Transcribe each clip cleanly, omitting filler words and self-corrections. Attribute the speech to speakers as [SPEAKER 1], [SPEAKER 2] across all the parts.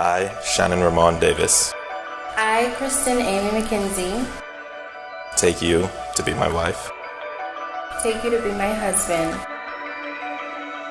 [SPEAKER 1] I, Shannon Ramon Davis,
[SPEAKER 2] I, Kristen Amy McKenzie,
[SPEAKER 1] take you to be my wife.
[SPEAKER 2] take you to be my husband.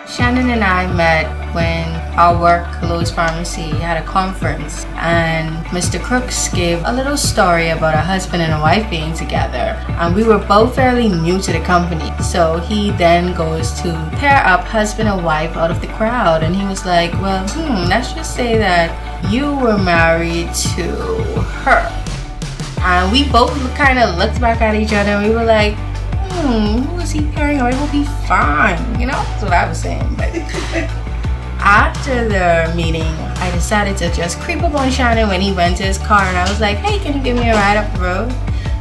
[SPEAKER 3] Shannon and I met when our work, Lowe's Pharmacy, had a conference, and Mr. Crooks gave a little story about a husband and a wife being together, and we were both fairly new to the company. So he then goes to pair up husband and wife out of the crowd, and he was like, well, let's just say that you were married to her. And we both kind of looked back at each other and we were like, who is he pairing up? It will be fine, you know? That's what I was saying. But after the meeting, I decided to just creep up on Shannon when he went to his car, and I was like, hey, can you give me a ride up the road?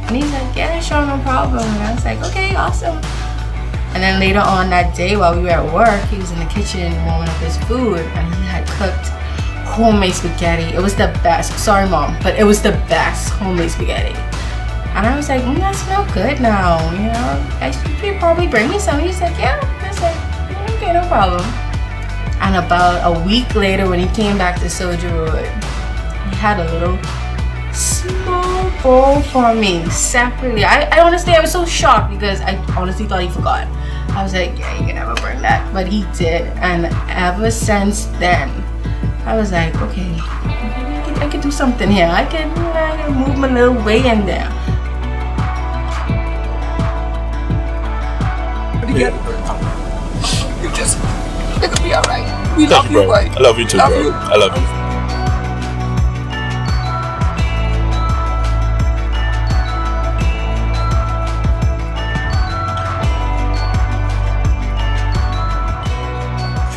[SPEAKER 3] And he's like, yeah, sure, no problem. And I was like, okay, awesome. And then later on that day while we were at work, he was in the kitchen warming up his food, and he had cooked homemade spaghetti. It was the best. Sorry, Mom, but it was the best homemade spaghetti. And I was like, that smells good now, you know? I should probably bring me some. He's like, yeah. I was like, okay, no problem. And about a week later, when he came back to Soldier Road, he had a little small bowl for me separately. I honestly, I was so shocked because I honestly thought he forgot. I was like, yeah, you can never bring that. But he did. And ever since then, I was like, okay, I could do something here. I can move my little way in there.
[SPEAKER 4] You just, it'll be alright. We love you, boy.
[SPEAKER 1] I love you too, bro. I love you.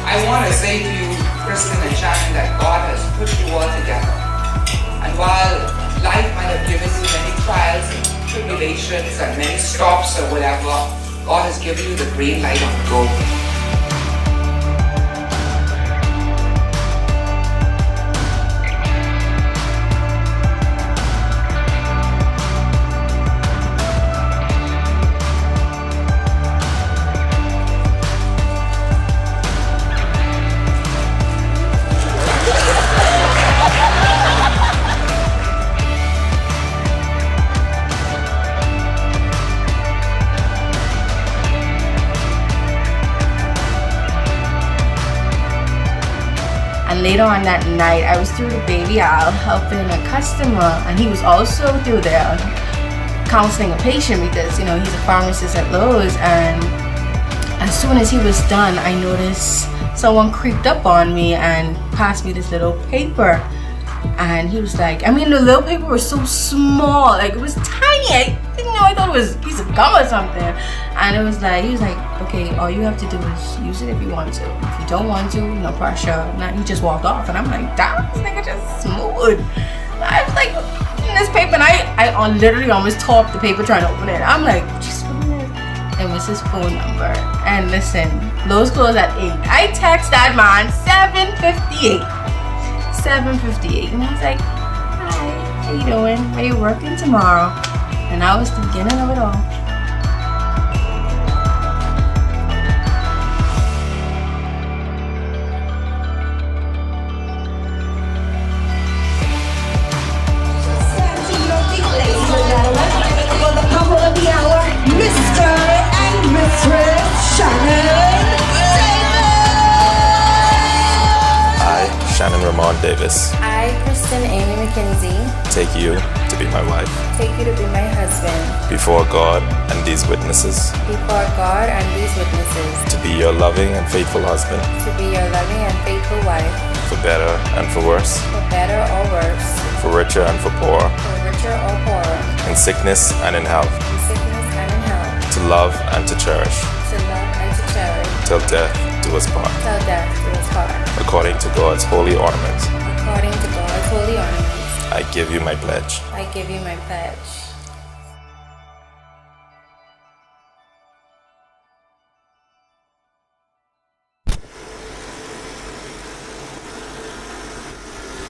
[SPEAKER 4] I want to say to you, Kristen and Shannon, that God has put you all together. And while life might have given you many trials and tribulations and many stops or whatever, God has given you the green light on the go.
[SPEAKER 3] And later on that night, I was through the baby aisle helping a customer, and he was also through there counseling a patient because, you know, he's a pharmacist at Lowe's. And as soon as he was done, I noticed someone creeped up on me and passed me this little paper. And he was like, I mean, the little paper was so small, like it was tiny. I didn't know, I thought it was a piece of gum or something. And it was like, he was like, okay, all you have to do is use it if you want to. If you don't want to, no pressure. And he just walked off, and I'm like, damn, this nigga just smooth. I was like, in this paper, and I literally almost tore up the paper trying to open it. I'm like, just open it. It was his phone number. And listen, Lowe's closed at 8. I text that man 7:58. 7:58, and I was like, hi, how you doing? Are you working tomorrow? And that was the beginning of it all.
[SPEAKER 5] For the couple of the hour, Mr. and Mrs. Shannon
[SPEAKER 1] I, Shannon Ramon Davis,
[SPEAKER 2] I, Kristen Amy McKenzie,
[SPEAKER 1] take you to be my wife.
[SPEAKER 2] take you to be my husband.
[SPEAKER 1] Before God and these witnesses,
[SPEAKER 2] Before God and these witnesses,
[SPEAKER 1] to be your loving and faithful husband,
[SPEAKER 2] to be your loving and faithful wife,
[SPEAKER 1] for better and for worse,
[SPEAKER 2] for better or worse,
[SPEAKER 1] for richer and for poor,
[SPEAKER 2] for richer or poorer,
[SPEAKER 1] in sickness and in health,
[SPEAKER 2] in sickness and in health,
[SPEAKER 1] to love and to cherish,
[SPEAKER 2] to love and to cherish,
[SPEAKER 1] till death do us part,
[SPEAKER 2] till death do us part.
[SPEAKER 1] according to God's holy ornament.
[SPEAKER 2] According to God's holy ornaments,
[SPEAKER 1] I give you my pledge.
[SPEAKER 2] I give you my pledge.